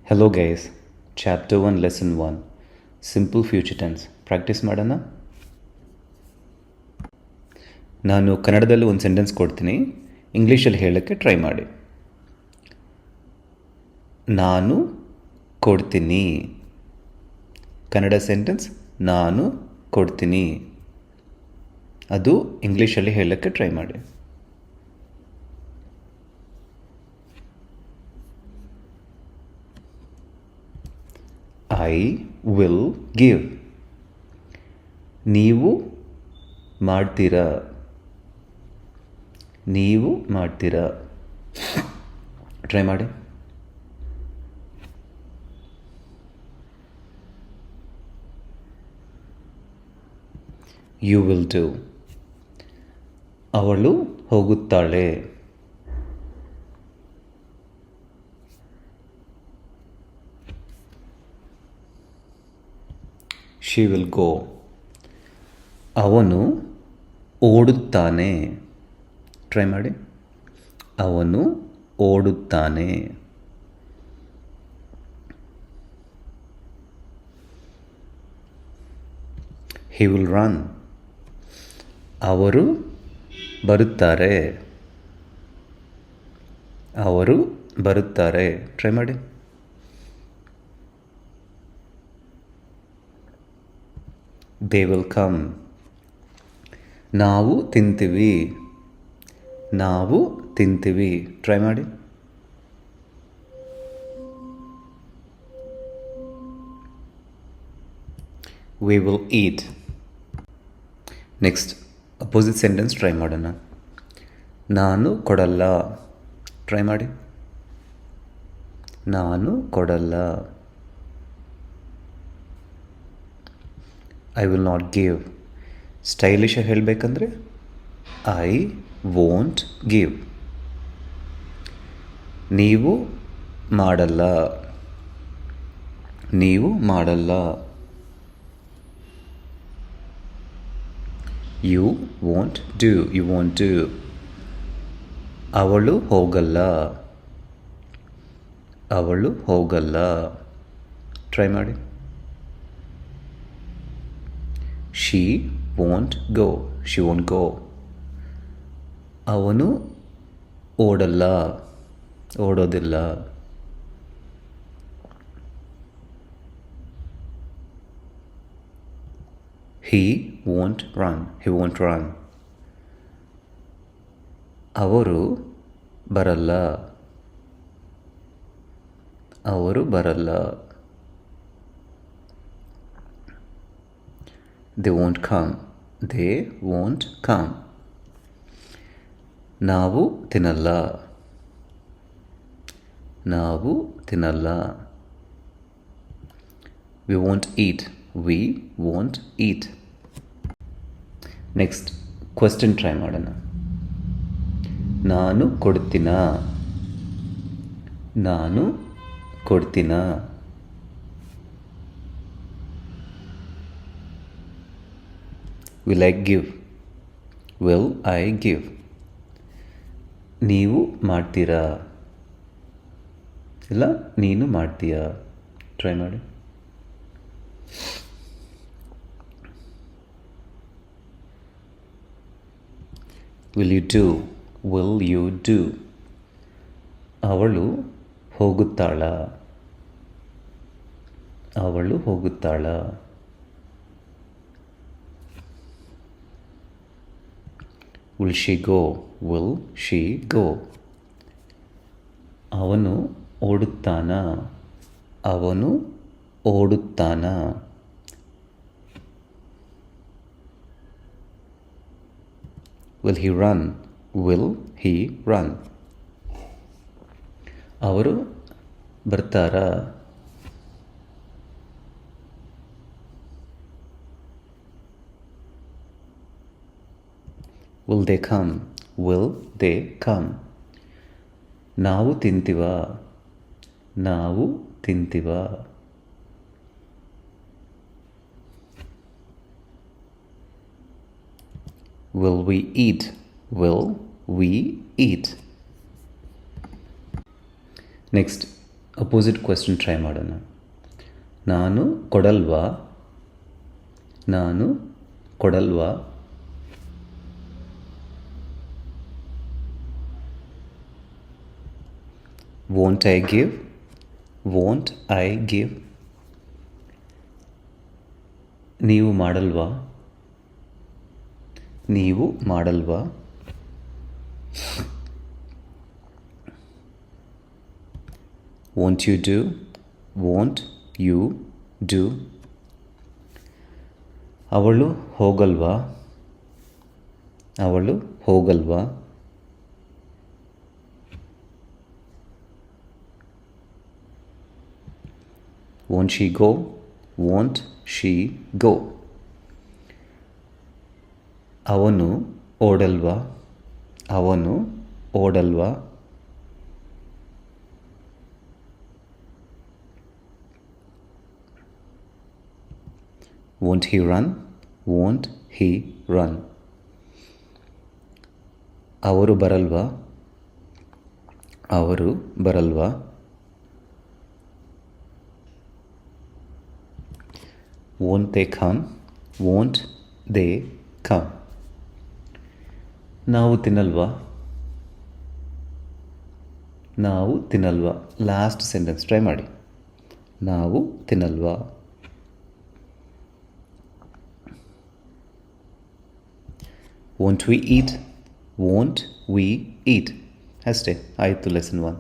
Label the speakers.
Speaker 1: Hello guys, Chapter 1 Lesson 1 Simple Future Tense practice ಮಾಡೋಣ. ನಾನು ಕನ್ನಡದಲ್ಲಿ ಒಂದು ಸೆಂಟೆನ್ಸ್ ಕೊಡ್ತೀನಿ, ಇಂಗ್ಲೀಷಲ್ಲಿ ಹೇಳೋಕ್ಕೆ ಟ್ರೈ ಮಾಡಿ. ನಾನು ಕೊಡ್ತೀನಿ. ಕನ್ನಡ ಸೆಂಟೆನ್ಸ್ ನಾನು ಕೊಡ್ತೀನಿ, ಅದು ಇಂಗ್ಲೀಷಲ್ಲಿ ಹೇಳೋಕ್ಕೆ ಟ್ರೈ ಮಾಡಿ. I will give. ನೀವು ಮಾಡ್ತೀರಾ. ನೀವು ಮಾಡ್ತೀರಾ. ಟ್ರೈ ಮಾಡಿ. You will do. ಅವಳು ಹೋಗುತ್ತಾಳೆ. She will go. ಅವನು ಓಡುತ್ತಾನೆ. ಟ್ರೈ ಮಾಡಿ. ಅವನು ಓಡುತ್ತಾನೆ. He will run. ಅವರು ಬರುತ್ತಾರೆ. ಅವರು ಬರುತ್ತಾರೆ. ಟ್ರೈ ಮಾಡಿ. They will come. ನಾವು ತಿಂತೀವಿ. ನಾವು ತಿಂತೀವಿ. ಟ್ರೈ ಮಾಡಿ. We will eat. Next opposite sentence try ಮಾಡೋಣ. ನಾನು ಕೊಡಲ್ಲ. ಟ್ರೈ ಮಾಡಿ. ನಾನು ಕೊಡಲ್ಲ. I will not give. ಸ್ಟೈಲಿಶಾಗಿ ಹೇಳಬೇಕಂದ್ರೆ ಐ ವೋಂಟ್ ಗಿವ್. ನೀವು ಮಾಡಲ್ಲ. ನೀವು ಮಾಡಲ್ಲ. You won't do. You won't do. ಅವಳು ಹೋಗಲ್ಲ. ಅವಳು ಹೋಗಲ್ಲ. ಟ್ರೈ ಮಾಡಿ. She won't go. She won't go. ಅವನು ಓಡಲ್ಲ. ಓಡೋದಿಲ್ಲ. He won't run. He won't run. ಅವರು ಬರಲ್ಲ. ಅವರು ಬರಲ್ಲ. They won't come. They won't come. ನಾವು ತಿನ್ನಲ್ಲ. ನಾವು ತಿನ್ನಲ್ಲ. We won't eat. We won't eat. Next question try ಮಾಡೋಣ. ನಾನು ಕೊಡ್ತೀನಾ. ನಾನು ಕೊಡ್ತೀನಾ. Will I give? Will I give? ನೀವು ಮಾಡ್ತೀರಾ. ಇಲ್ಲ ನೀನು ಮಾಡ್ತೀಯಾ. ಟ್ರೈ ಮಾಡಿ. Will you do? Will you do? ಅವಳು ಹೋಗುತ್ತಾಳ. ಅವಳು ಹೋಗುತ್ತಾಳ. Will she go? Will she go? ಅವನು ಓಡುತ್ತಾನ. ಅವನು ಓಡುತ್ತಾನ. Will he run? Will he run? ಅವರು ಬರ್ತಾರಾ. Will they come? Will they come? ನಾವು ತಿಂತೀವ. ನಾವು ತಿಂತೀವ. Will we eat? Will we eat? Next opposite question try ಮಾಡೋಣ. ನಾನು ಕೊಡಲ್ವಾ, ನಾನು ಕೊಡಲ್ವಾ. Won't I give? Won't I give? ನೀವು ಮಾಡಲ್ವಾ, ನೀವು ಮಾಡಲ್ವಾ. Won't you do? Won't you do? ಅವಳು ಹೋಗಲ್ವಾ, ಅವಳು ಹೋಗಲ್ವಾ. Won't she go? Won't she go? ಅವನು ಓಡಲ್ವಾ, ಅವನು ಓಡಲ್ವಾ. Won't he run? Won't he run? ಅವರು ಬರಲ್ವಾ, ಅವರು ಬರಲ್ವಾ. Won't they come? Won't they come? ನಾವು ತಿನ್ನಲ್ವಾ, ನಾವು ತಿನ್ನಲ್ವಾ. ಲಾಸ್ಟ್ ಸೆಂಟೆನ್ಸ್ ಟ್ರೈ ಮಾಡಿ. ನಾವು ತಿನ್ನಲ್ವಾ. Won't we eat? Won't we eat? ಅಷ್ಟೇ ಆಯಿತು ಲೆಸನ್ 1.